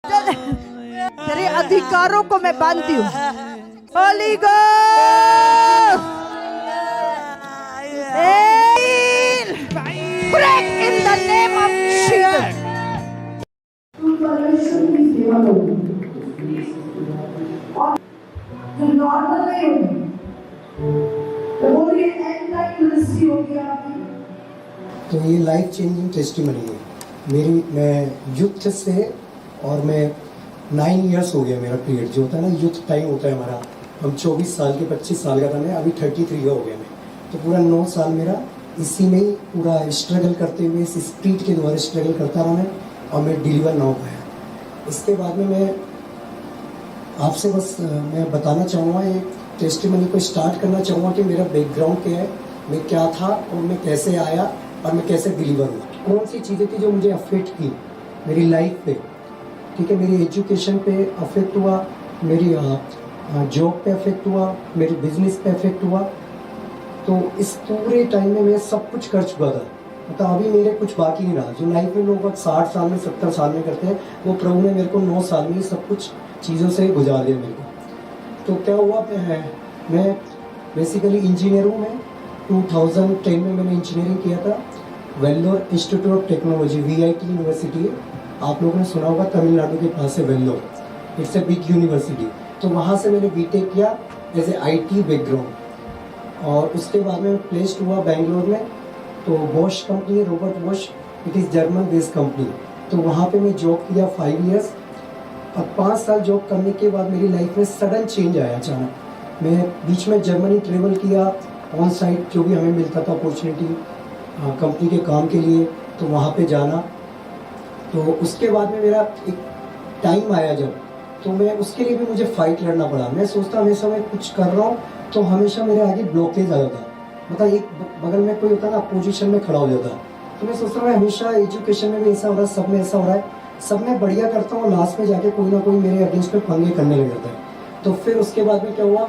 तेरे अधिकारों को मैं बांधती हूँ। Holy ghost break in the name of Jesus। जो नॉर्मल नहीं होगी तो वो ये एंड टाइम मिनिस्ट्री होगी आपकी। तो ये लाइफ चेंजिंग टेस्टिमनी है मेरी। मैं यूथ से और मैं 9 इयर्स हो गया मेरा पीरियड जो होता है ना, यूथ टाइम होता है हमारा। हम 24 साल के 25 साल का था मैं, अभी 33 का हो गया मैं। तो पूरा 9 साल मेरा इसी में ही पूरा स्ट्रगल करते हुए इस स्पीड के द्वारा स्ट्रगल करता रहा मैं, और मैं डिलीवर ना हो पाया। इसके बाद में मैं आपसे बस मैं बताना चाहूँगा, ये टेस्टिमनी को स्टार्ट करना चाहूँगा कि मेरा बैकग्राउंड क्या है, मैं क्या था और मैं कैसे आया और मैं कैसे डिलीवर हुआ। कौन सी चीज़ें थी जो मुझे अफेक्ट की मेरी लाइफ पे, ठीक है, मेरी एजुकेशन पे अफेक्ट हुआ, मेरी जॉब पे अफेक्ट हुआ, मेरे बिजनेस पे अफेक्ट हुआ। तो इस पूरे टाइम में मैं सब कुछ कर चुका था, मतलब अभी मेरे कुछ बाकी नहीं रहा। जो लाइफ में लोग 60 साल में 70 साल में करते हैं, वो प्रभु ने मेरे को 9 साल में ही सब कुछ चीज़ों से गुजार दिया मेरे को। तो क्या हुआ, मैं बेसिकली इंजीनियर हूँ। मैं 2010 में मैंने इंजीनियरिंग किया था Vellore institute of technology, VIT university है, आप लोगों ने सुना होगा, तमिलनाडु के पास है Vellore, it's a big university. तो वहाँ से मैंने बीटेक किया एज ए IT बैकग्राउंड, और उसके बाद में प्लेस्ड हुआ बेंगलोर में। तो बॉश कंपनी है, Robert Bosch, it is German based company. तो वहाँ पे मैं जॉब किया 5 इयर्स, और 5 साल जॉब करने के बाद मेरी लाइफ में सडन चेंज आया अचानक। मैं बीच में जर्मनी ट्रेवल किया ऑन साइट, जो भी हमें मिलता था अपॉर्चुनिटी कंपनी के काम के लिए, तो वहाँ पे जाना। तो उसके बाद में मेरा एक टाइम आया जब, तो मैं उसके लिए भी मुझे फाइट लड़ना पड़ा। मैं सोचता हमेशा मैं कुछ कर रहा हूँ तो हमेशा मेरे आगे ब्लॉकेज आ जाता, मतलब एक बगल में कोई होता ना, पोजीशन में खड़ा हो जाता। तो मैं सोचता मैं हमेशा एजुकेशन में भी ऐसा हो रहा है, सब में ऐसा हो रहा है, सब में बढ़िया करता हूँ, लास्ट में जाके कोई ना कोई मेरे अगेंस्ट में पंगे करने लग जाता है। तो फिर उसके बाद में क्या हुआ,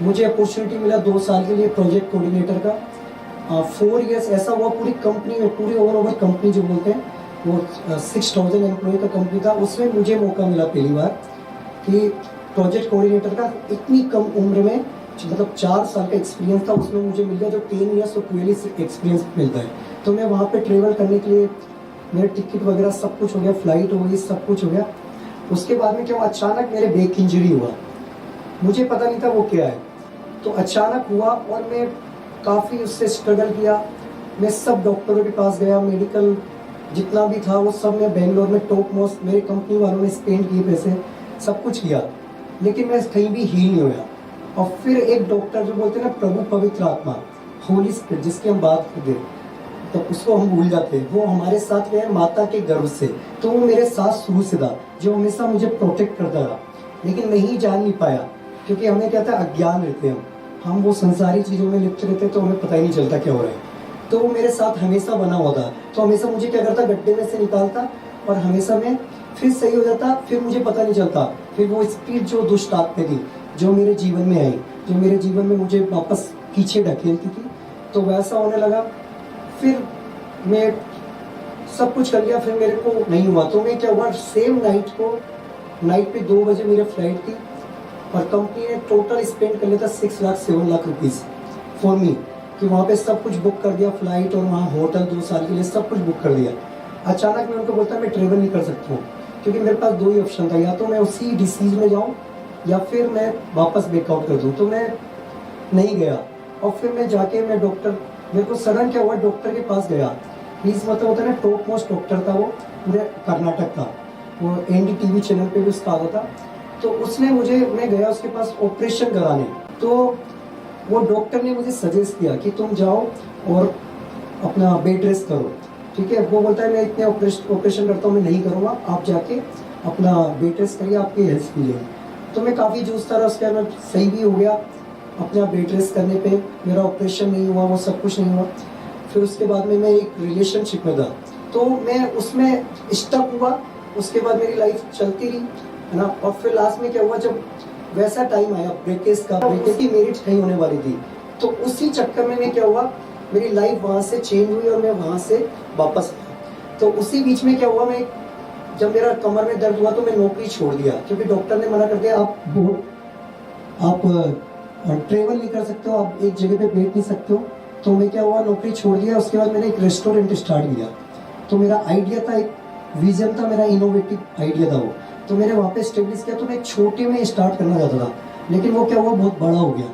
मुझे अपॉर्चुनिटी मिला 2 साल के लिए प्रोजेक्ट कोऑर्डिनेटर का। 4 इयर्स ऐसा हुआ पूरी कंपनी में, पूरी ओवरऑल कंपनी जो बोलते हैं, वो 6000 एम्प्लॉय का कंपनी था, उसमें मुझे मौका मिला पहली बार कि प्रोजेक्ट कोऑर्डिनेटर का इतनी कम उम्र में, मतलब 4 साल का एक्सपीरियंस था, उसमें मुझे मिल गया जो 10 इयर्स और 12 इयर्स एक्सपीरियंस मिलता है। तो मैं वहाँ पे ट्रेवल करने के लिए, मेरे टिकट वगैरह सब कुछ हो गया, फ्लाइट हो गई, सब कुछ हो गया। उसके बाद में क्या हुआ, अचानक मेरे बैक इंजरी हुआ, मुझे पता नहीं था वो क्या है। तो अचानक हुआ और मैं काफ़ी उससे स्ट्रगल किया। मैं सब डॉक्टरों के पास गया, मेडिकल जितना भी था वो सब मैं बेंगलोर में टॉप मोस्ट, मेरे कंपनी वालों ने स्पेंड किए पैसे, सब कुछ किया, लेकिन मैं कहीं भी हील नहीं हुआ। और फिर एक डॉक्टर जो बोलते हैं ना, प्रभु पवित्र आत्मा, होली स्पिरिट, जिसकी हम बात करते हैं, तो उसको हम भूल जाते हैं, वो हमारे साथ गए माता के गर्भ से। तो वो मेरे साथ शुरू से था, जो हमेशा मुझे प्रोटेक्ट करता रहा, लेकिन मैं ही जान नहीं पाया, क्योंकि हमें क्या था, अज्ञान रहते हैं हम वो संसारी चीज़ों में लिप्त रहते, तो हमें पता ही नहीं चलता क्या हो रहा है। तो वो मेरे साथ हमेशा बना हुआ था, तो हमेशा मुझे क्या करता, गड्ढे में से निकालता और हमेशा मैं फिर सही हो जाता, फिर मुझे पता नहीं चलता। फिर वो स्पीड जो दुष्ट आत्मा थी जो मेरे जीवन में आई, जो मेरे जीवन में मुझे वापस पीछे ढकेलती थी, तो वैसा होने लगा। फिर मैं सब कुछ कर लिया, फिर मेरे को नहीं हुआ। तो मैं क्या हुआ, सेम नाइट पे 2 बजे मेरी फ्लाइट थी, और कंपनी ने टोटल स्पेंड कर लिया था 6 lakh 7 lakh rupees for me, कि वहाँ पे सब कुछ बुक कर दिया, फ्लाइट और वहाँ होटल 2 साल के लिए सब कुछ बुक कर दिया। अचानक मैं उनको बोलता मैं ट्रेवल नहीं कर सकता हूँ, क्योंकि मेरे पास 2 ही ऑप्शन था, या तो मैं उसी डिसीज में जाऊँ या फिर मैं वापस बैकआउट कर दूँ। तो मैं नहीं गया, और फिर मैं जाके मेरे को सडन क्या हुआ, डॉक्टर के पास गया। प्लीज मतलब होता है ना, टॉप मोस्ट डॉक्टर था वो, पूरे कर्नाटक का, वो NDTV चैनल पे भी उसका आता था। तो उसने मैं गया उसके पास ऑपरेशन कराने। तो वो डॉक्टर ने मुझे सजेस्ट किया कि तुम जाओ और अपना बेड रेस्ट करो, ठीक है। वो बोलता है मैं इतने ऑपरेशन करता हूँ, मैं नहीं करूँगा, आप जाके अपना बेड रेस्ट करिए, आपकी हेल्थ के लिए। तो मैं काफ़ी जूझता रहा, उसके बाद सही भी हो गया अपना बेड रेस्ट करने पे, मेरा ऑपरेशन नहीं हुआ, वो सब कुछ नहीं हुआ। फिर उसके बाद में मैं एक रिलेशनशिप में था, तो मैं उसमें स्टक हुआ। उसके बाद मेरी लाइफ चलती रही, है ना। और फिर लास्ट में क्या हुआ, जब वैसा टाइम आया ब्रेकेज की मेरिट नहीं होने वाली थी, तो उसी चक्कर में क्या हुआ, मेरी लाइफ वहाँ से चेंज हुई और मैं वहाँ से वापस आया। तो उसी बीच में क्या हुआ, मैं जब मेरा कमर में दर्द हुआ तो मैं नौकरी छोड़ दिया, क्योंकि डॉक्टर ने मना कर दिया आप ट्रेवल नहीं कर सकते हो, आप एक जगह पे बैठ नहीं सकते हो। तो मैं क्या हुआ, नौकरी छोड़ दिया। उसके बाद मैंने एक रेस्टोरेंट स्टार्ट किया। तो मेरा आइडिया था, एक विजन था मेरा, इनोवेटिव आइडिया था वो। तो मैंने वहाँ पे स्टेब्लिश किया। तो मैं एक छोटे में स्टार्ट करना चाहता था, लेकिन वो क्या हुआ, बहुत बड़ा हो गया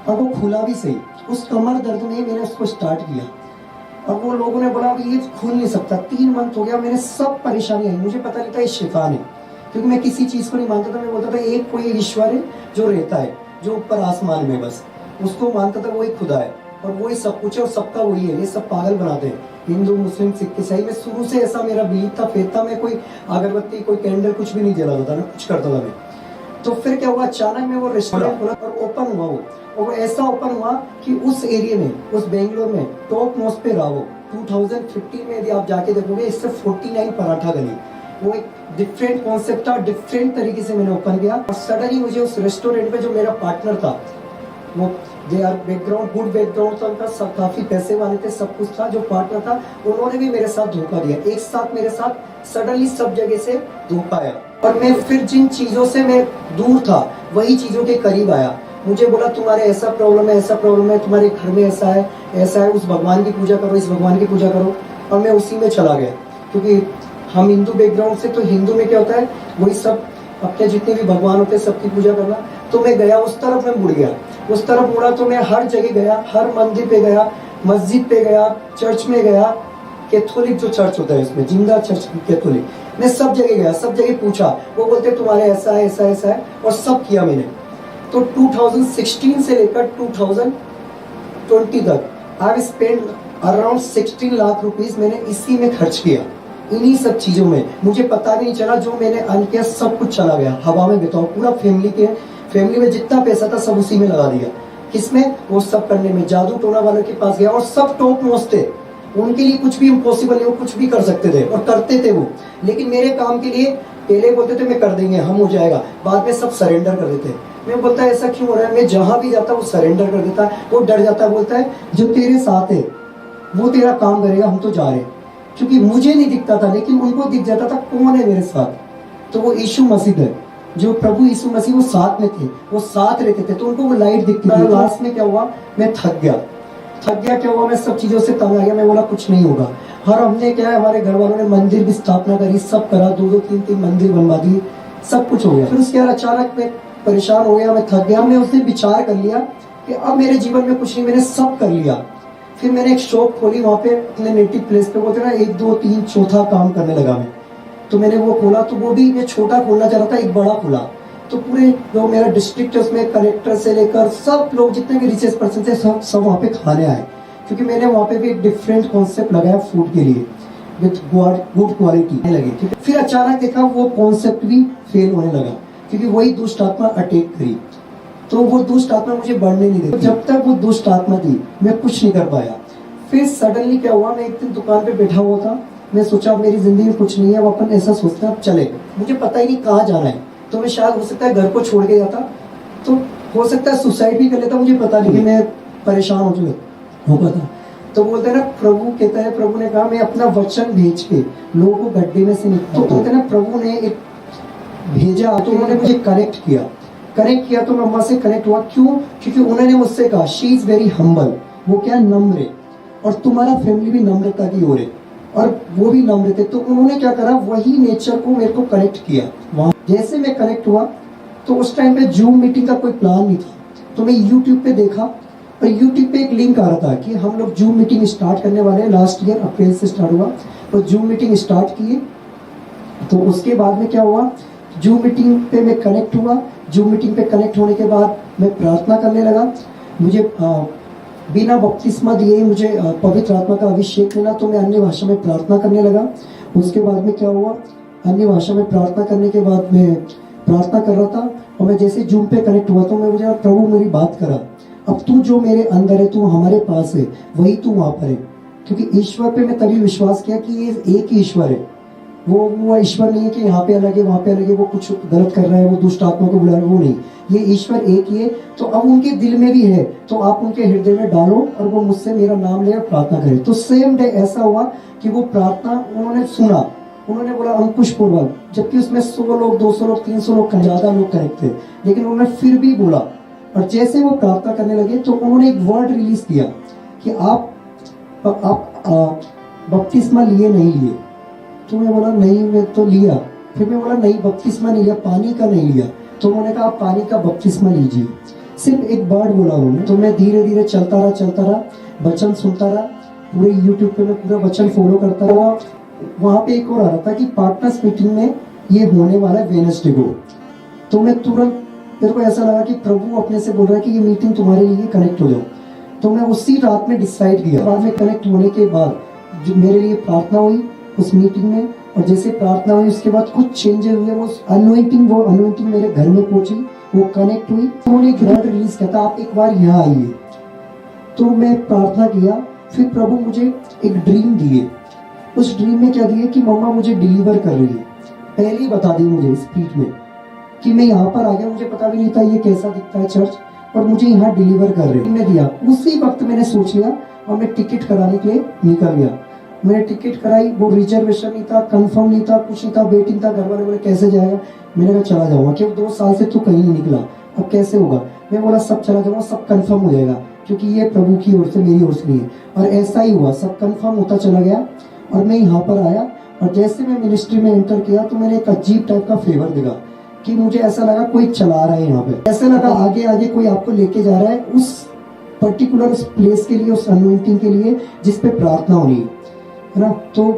और वो खुला भी सही। उस कमर दर्द में मैंने उसको स्टार्ट किया और वो लोगों ने बोला कि ये खुल नहीं सकता। 3 मंथ हो गया, मैंने सब परेशानी आई, मुझे पता नहीं था ये शैतान है, क्योंकि मैं किसी चीज को नहीं मानता था। मैं बोलता था एक कोई ईश्वर है जो रहता है, जो ऊपर आसमान में, बस उसको मानता था, वही खुदा है और वही सब कुछ है और सबका वही है। ये सब पागल बनाते हैं, हिंदू मुस्लिम सिख ईसाई। मैं शुरू से ऐसा मेरा बिलीफ था, फेथ था। मैं कोई अगरबत्ती, कोई कैंडल कुछ भी नहीं जलाता था, ना कुछ करता था मैं। तो फिर क्या हुआ, अचानक में वो रेस्टोरेंट खुला और ओपन हुआ वो, और वो ऐसा ओपन हुआ कि उस एरिया में, उस बेंगलोर में टॉप मोस्ट पे रहा वो। 2015 में यदि आप जाके देखोगे, इससे 49 पराठा गली, वो एक डिफरेंट कॉन्सेप्ट था, डिफरेंट तरीके से मैंने ओपन किया। और सडनली मुझे उस रेस्टोरेंट में जो मेरा पार्टनर था, वो they are background, good background था उनका, सब काफी पैसे वाले थे, सब कुछ था। जो पार्टनर था, उन्होंने भी मेरे साथ धोखा दिया। एक साथ मेरे साथ सडनली सब जगह से धोखा आया और मैं फिर जिन चीजों से मैं दूर था, वही चीजों के करीब आया। मुझे बोला तुम्हारे ऐसा प्रॉब्लम है, ऐसा प्रॉब्लम है, तुम्हारे घर में ऐसा है, ऐसा है, उस भगवान की पूजा करो, इस भगवान की पूजा करो। और मैं उसी में चला गया, क्योंकि हम हिंदू बैकग्राउंड से, तो हिंदू में क्या होता है, वही सब अपने जितने भी भगवान होते हैं सबकी पूजा करना। तो मैं गया उस तरफ, मैं मुड़ गया, उस तरफ मुड़ा। तो मैं हर जगह गया, हर मंदिर पे गया, मस्जिद पे गया, चर्च में गया, कैथोलिक जो चर्च होता है उसमें, जिंदा चर्च कैथोलिक, मैं सब जगह गया, सब जगह पूछा। वो बोलते तुम्हारे ऐसा है, ऐसा ऐसा है, और सब किया मैंने। तो 2016 से लेकर 2020 तक I spend around 16 lakh rupees मैंने इसी में खर्च किया, इन्हीं सब चीजों में। मुझे पता भी नहीं चला, जो मैंने अर्न किया सब कुछ चला गया हवा में। बताओ, पूरा फैमिली में जितना पैसा था सब उसी में लगा दिया। किसमें, वो सब करने में। जादू टोना वालों के पास गया और सब टॉप मोस्ट थे, उनके लिए कुछ भी इम्पॉसिबल नहीं, वो कुछ भी कर सकते थे और करते थे वो। लेकिन मेरे काम के लिए पहले बोलते थे मैं कर देंगे, हम हो जाएगा, बाद में सब सरेंडर कर देते। मैं बोलता है ऐसा क्यों हो रहा है, मैं जहां भी जाता वो सरेंडर कर देता, वो डर जाता, बोलता है जो तेरे साथ है वो तेरा काम करेगा, हम तो जा रहे हैं। क्योंकि मुझे नहीं दिखता था, लेकिन उनको दिख जाता था कौन है मेरे साथ। तो वो यीशु मसीह है, जो प्रभु यीशु मसीह, वो साथ में थे, वो साथ रहते थे, तो उनको वो लाइट दिखती थी। लास्ट में क्या हुआ, मैं थक गया। क्या हुआ, मैं सब चीजों से तंग आ गया। मैं बोला कुछ नहीं होगा। और हमने क्या है, हमारे घर वालों ने मंदिर भी स्थापना करी, सब करा, 2-2, 3-3 मंदिर बनवा दिए, सब कुछ हो गया। फिर उसके बाद अचानक मैं परेशान हो गया, मैं थक गया। हमने उस दिन विचार कर लिया कि अब मेरे जीवन में कुछ नहीं, मैंने सब कर लिया। फिर मैंने एक शॉप खोली वहाँ पे अपने नेटिव प्लेस पे, बोलते ना 1, 2, 3 चौथा काम करने लगा मैं। तो मैंने वो खोला, तो वो भी मैं छोटा खोलना चाह रहा था, एक बड़ा खोला। तो पूरे जो मेरा डिस्ट्रिक्ट है उसमें कलेक्टर से लेकर सब लोग जितने भी रिचेस पर्सन थे सब वहाँ पे खाने आए, क्योंकि मैंने वहाँ पे भी एक डिफरेंट कॉन्सेप्ट लगाया फूड के लिए, विद गुड क्वालिटी लगी। फिर अचानक देखा वो कॉन्सेप्ट भी फेल होने लगा, क्योंकि वही दुष्ट आत्मा अटैक करी। तो वो दुष्ट आत्मा मुझे बढ़ने नहीं देती। जब तक वो दुष्ट आत्मा थी मैं कुछ नहीं कर पाया। फिर सडनली क्या हुआ, मैं एक दिन दुकान पे बैठा हुआ था, मैं सोचा मेरी जिंदगी में कुछ नहीं है, वो अपन ऐसा सोचते हैं अब चले। मुझे पता ही नहीं कहाँ जाना है, तो मैं शायद हो सकता है घर को छोड़ के जाता, तो हो सकता है सुसाइड भी कर लेता, मुझे पता नहीं, कि मैं परेशान हो था। तो बोलते ना, प्रभु कहता है, प्रभु ने कहा मैं अपना वचन भेज के लोगों को गड्ढे में से निकालता। तो बोलते ना, प्रभु ने एक भेजा, तो उन्होंने मुझे कनेक्ट किया। तो मैं अम्मा से कनेक्ट हुआ। क्यों? क्योंकि उन्होंने मुझसे कहा शी इज वेरी हम्बल, वो क्या नम्र है, और तुम्हारा फैमिली भी नम्रता की ओर है, और वो भी नम्र थे। तो उन्होंने क्या करा, वही नेचर को मेरे को कनेक्ट किया। वहां जैसे मैं कनेक्ट हुआ, तो उस टाइम पे जूम मीटिंग का कोई प्लान नहीं था, तो मैं यूट्यूब पे देखा, और यूट्यूब पे एक लिंक आ रहा था कि हम लोग जूम मीटिंग स्टार्ट करने वाले हैं। लास्ट ईयर अप्रैल से स्टार्ट हुआ, तो जूम मीटिंग स्टार्ट किए। तो उसके बाद में क्या हुआ, जूम मीटिंग पे मैं कनेक्ट हुआ। जूम मीटिंग पे कनेक्ट होने के बाद मैं प्रार्थना करने लगा। मुझे बिना बपतिस्मा दिए मुझे पवित्र आत्मा का अभिषेक मिला, तो मैं अन्य भाषा में प्रार्थना करने लगा। उसके बाद में क्या हुआ, अन्य भाषा में प्रार्थना करने के बाद मैं प्रार्थना कर रहा था, और मैं जैसे जूम पे कनेक्ट हुआ, तो मैं मुझे प्रभु मेरी बात करा, अब तू जो मेरे अंदर है, तू हमारे पास है, वही तू वहां पर है। क्योंकि ईश्वर पे मैं तभी विश्वास किया कि ये एक ही ईश्वर है, वो ईश्वर नहीं है कि यहाँ पे अलग है वहां पे अलग है, वो कुछ गलत कर रहा है, वो दुष्ट आत्मा को बुला रहा है, वो नहीं, ये ईश्वर एक ही है। तो अब उनके दिल में भी है, तो आप उनके हृदय में डालो और वो मुझसे मेरा नाम ले और प्रार्थना करे। तो सेम डे ऐसा हुआ कि वो प्रार्थना उन्होंने सुना, उन्होंने बोला अंकुश पोरवाल, जबकि उसमें 100 लोग, 200 लोग, 300 लोग, ज़्यादा लोग कनेक्ट थे, लेकिन उन्होंने फिर भी बोला। और जैसे वो प्रार्थना करने लगे तो उन्होंने एक वर्ड रिलीज किया कि आप बपतिस्मा लिए नहीं लिए? तो मैं बोला नहीं, मैं तो लिया। फिर मैं बोला नहीं, बपतिस्मा नहीं लिया, पानी का नहीं लिया। तो उन्होंने कहा आप पानी का बपतिस्मा लीजिए। सिर्फ एक वर्ड बोला उन्होंने। तो मैं धीरे धीरे चलता रहा, वचन सुनता रहा, पूरे यूट्यूब पे मैं पूरा वचन फॉलो करता रहा। वहाँ पे एक और आ रहा था कि पार्टनर्स मीटिंग में ये होने वाला है वेडनेसडे को। तो मैं तुरंत, मेरे को ऐसा लगा कि प्रभु अपने से बोल रहा है कि ये मीटिंग तुम्हारे लिए, कनेक्ट हो जाओ। तो मैं उसी रात में डिसाइड किया। बाद में कनेक्ट होने के बाद जो मेरे लिए प्रार्थना हुई उस मीटिंग में, और जैसे प्रार्थना हुई उसके बाद कुछ चेंजेस हुए। वो अनोइंटिंग मेरे घर में पहुंची, वो कनेक्ट हुई। तो उन्होंने एक वर्ड रिलीज किया था, आप एक बार यहाँ आइए। तो मैं प्रार्थना किया। फिर प्रभु मुझे एक ड्रीम दिए। उस ड्रीम में क्या दिए कि मम्मा मुझे डिलीवर कर रही है। पहले ही बता दी मुझे स्पीड में कि मैं यहाँ पर आ गया। मुझे पता भी नहीं था ये कैसा दिखता है चर्च, और मुझे यहाँ डिलीवर कर रही है। दिया उसी वक्त मैंने सोच लिया और मैं टिकट कराने के लिए निकल गया। मैंने टिकट कराई, वो रिजर्वेशन नहीं था, कंफर्म नहीं था, कुछ नहीं था, वेटिंग था। घर वाले बोले कैसे जाएगा? मैंने कहा चला जाऊंगा, क्योंकि 2 साल से तू कहीं नहीं निकला, अब कैसे होगा? मैं बोला सब चला जाऊंगा, सब कंफर्म हो जाएगा, क्योंकि ये प्रभु की ओर से, मेरी ओर से नहीं है। और ऐसा ही हुआ, सब कंफर्म होता चला गया। और मैं यहाँ पर आया, और जैसे मैं मिनिस्ट्री में एंटर किया तो मैंने एक अजीब टाइप का फेवर दिखा कि मुझे ऐसा लगा कोई चला रहा है यहाँ पे। ऐसा लगा आगे आगे कोई आपको लेके जा रहा है उस पर्टिकुलर उस प्लेस के लिए, उस अनॉइंटिंग के लिए जिस पे प्रार्थना होनी है ना। तो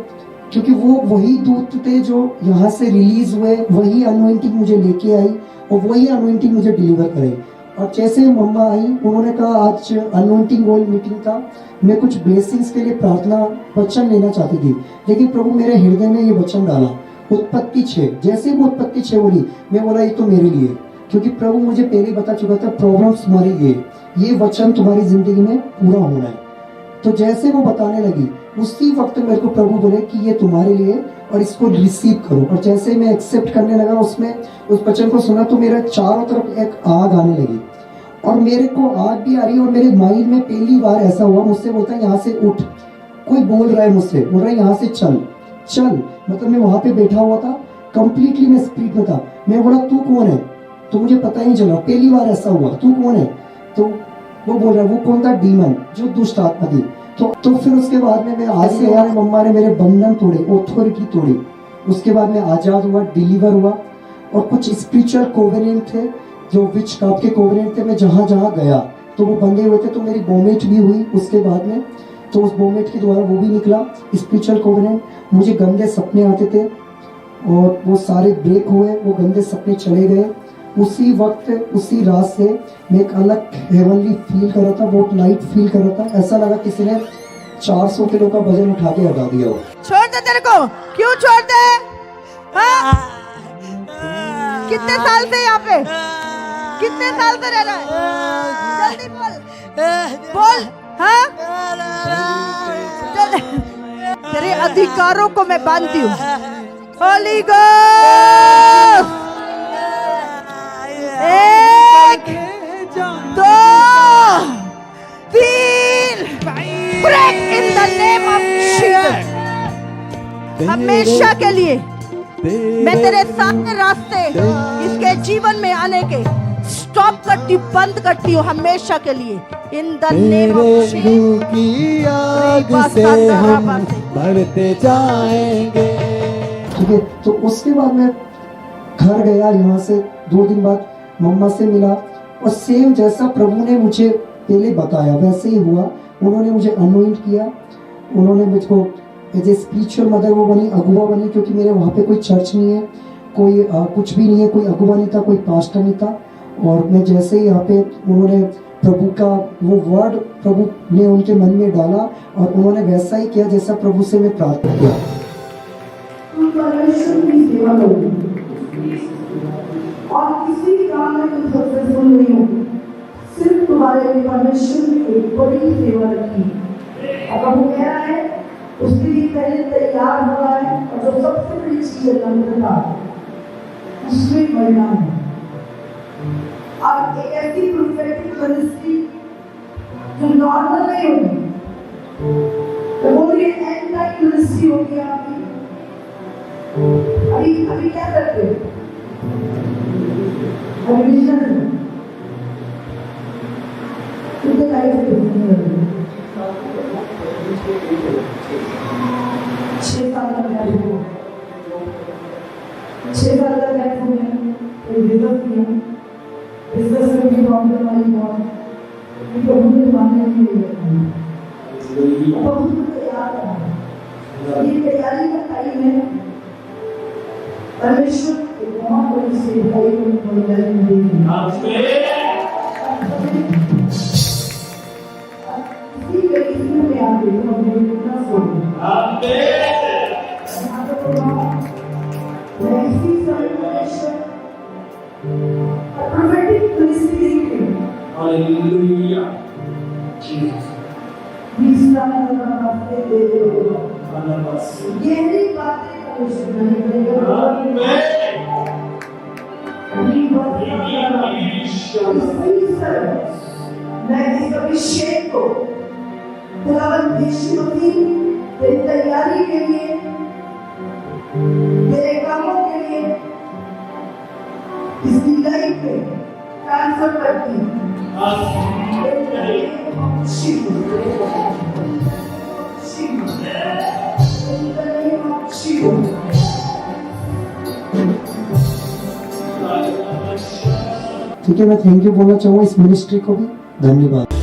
क्योंकि वो वही दूत थे जो यहाँ से रिलीज हुए, वही अनॉइंटिंग मुझे लेके आई और वही अनॉइंटिंग मुझे डिलीवर करे। और जैसे मम्मा आई, उन्होंने कहा आज अनॉइंटिंग ऑयल मीटिंग था, मैं कुछ ब्लेसिंग्स के लिए प्रार्थना वचन लेना चाहती थी, लेकिन प्रभु मेरे हृदय में ये वचन डाला, उत्पत्ति 6। जैसे वो उत्पत्ति 6 बोली, मैं बोला ये तो मेरे लिए, क्योंकि प्रभु मुझे पहले बता चुका था प्रॉब्लम्स तुम्हारी ये वचन तुम्हारी जिंदगी में पूरा होना है। तो जैसे वो बताने लगी उसी वक्त मेरे को प्रभु बोले कि ये तुम्हारे लिए और इसको रिसीव करो। और जैसे मैं एक्सेप्ट करने लगा, उसमें उस वचन को सुना, तो मेरे चारों तरफ एक आग आने लगी। और मेरे को आग भी आ रही है, और मेरे माइंड में पहली बार ऐसा हुआ, मुझसे बोलता है यहाँ से उठ। कोई बोल रहा है मुझसे, बोल रहा है यहाँ से चल। मतलब मैं वहां पे बैठा हुआ था, कंप्लीटली मैं स्पीड में था। मैं बोला तू कौन है? तो मुझे पता ही नहीं चला, पहली बार ऐसा हुआ, तू कौन है? तो वो बोल रहा है, वो कौन था? डीमन, जो दुष्ट आत्मा थी। तो फिर उसके बाद में मैं आज से यार, मम्मा ने मेरे बंधन तोड़े, ऑथोरिटी तोड़ी। उसके बाद मैं आजाद हुआ, डिलीवर हुआ। और कुछ स्पिरिचुअल कोवेनेंट थे जो विच क्राफ्ट के कोवेनेंट थे, मैं जहाँ जहाँ गया तो वो बंधे हुए थे। तो मेरी वोमिट भी हुई उसके बाद में, तो उस वोमिट के द्वारा वो भी निकला स्पिरिचुअल कोवेनेंट। मुझे गंदे सपने आते थे और वो सारे ब्रेक हुए, वो गंदे सपने चले गए। उसी वक्त, उसी रात से मैं एक अलग हेवनली फील कर रहा था, बहुत लाइट फील कर रहा था। ऐसा लगा किसी ने 400 किलो का वजन उठा के हटा दिया हो। छोड़ दे तेरे को, क्यों छोड़ दे? हाँ? कितने साल से यहाँ पे, कितने साल से रह रहा है? जल्दी बोल। हाँ? तेरे अधिकारों को मैं बांधती हूँ। Holy Ghost, 1 2 3 break in the name of Jesus. हमेशा के लिए मैं तेरे सामने रास्ते इसके जीवन में आने के स्टॉप करती, बंद करती हूँ हमेशा के लिए। इन द नेम ऑफ जीसस की आग से हम बढ़ते जाएंगे। ठीक है, तो उसके बाद मैं घर गया। यहाँ से 2 दिन बाद मम्मा से मिला, और सेम जैसा प्रभु ने मुझे पहले बताया वैसे ही हुआ। उन्होंने मुझे अनोइंट किया, उन्होंने मुझको एज ए स्पिरिचुअल मदर वो बनी, अगुवा बनी, क्योंकि मेरे वहाँ पे कोई चर्च नहीं है, कोई कुछ भी नहीं है, कोई अगुवा नहीं था, कोई पास्टर नहीं था। और मैं जैसे ही यहाँ पे, उन्होंने प्रभु का वो वर्ड प्रभु ने उनके मन में डाला, और उन्होंने वैसा ही किया जैसा प्रभु से मैं प्रार्थना किया। परमेश्वर की सेवा करो और किसी भी काम में तुम सक्सेसफुल नहीं हो, सिर्फ तुम्हारे लिए परमेश्वर ने एक बड़ी सेवा रखी। अब वो कह रहा है उसके लिए पहले तैयार हुआ है, और जो सबसे बड़ी चीज है नम्रता, उसमें बढ़ना है। अब एक ऐसी प्रोफेटिक मिनिस्ट्री जो नॉर्मल नहीं होगी, तो बोलिए एंड टाइम मिनिस्ट्री होगी आपकी। अभी क्या करते हो? अभी विजन कितने लाइफ में 6 साल का गैप हो, 6 साल का गैप हो गया, कोई बिजनेस किया, बिजनेस में भी प्रॉब्लम आई बहुत, प्रभु ने मानने के लिए प्रभु को तैयार करना, ये तैयारी का टाइम है। परमेश्वर के बहुत बड़ी सेवकाई को बलिदान देंगे। इसी कलीसिया में आके हम कितना सोचें। मैं इसी समय परमेश्वर prophetic ministry में Hallelujah. Jesus. 20 साल का रास्ते दे रहे हो। Anabas. गहरी बातें परमेश्वर नहीं करेगा। Amen. ये बात इसी समय मैं इस अभिषेक को खुदावंद यीशु मसीह तेरी तैयारी के लिए, तेरे कामों के लिए इसकी लाइफ में ट्रांसफर करती हूँ। शिव शिव शिव ठीक है, मैं थैंक यू बोलना चाहूँगा इस मिनिस्ट्री को भी। धन्यवाद।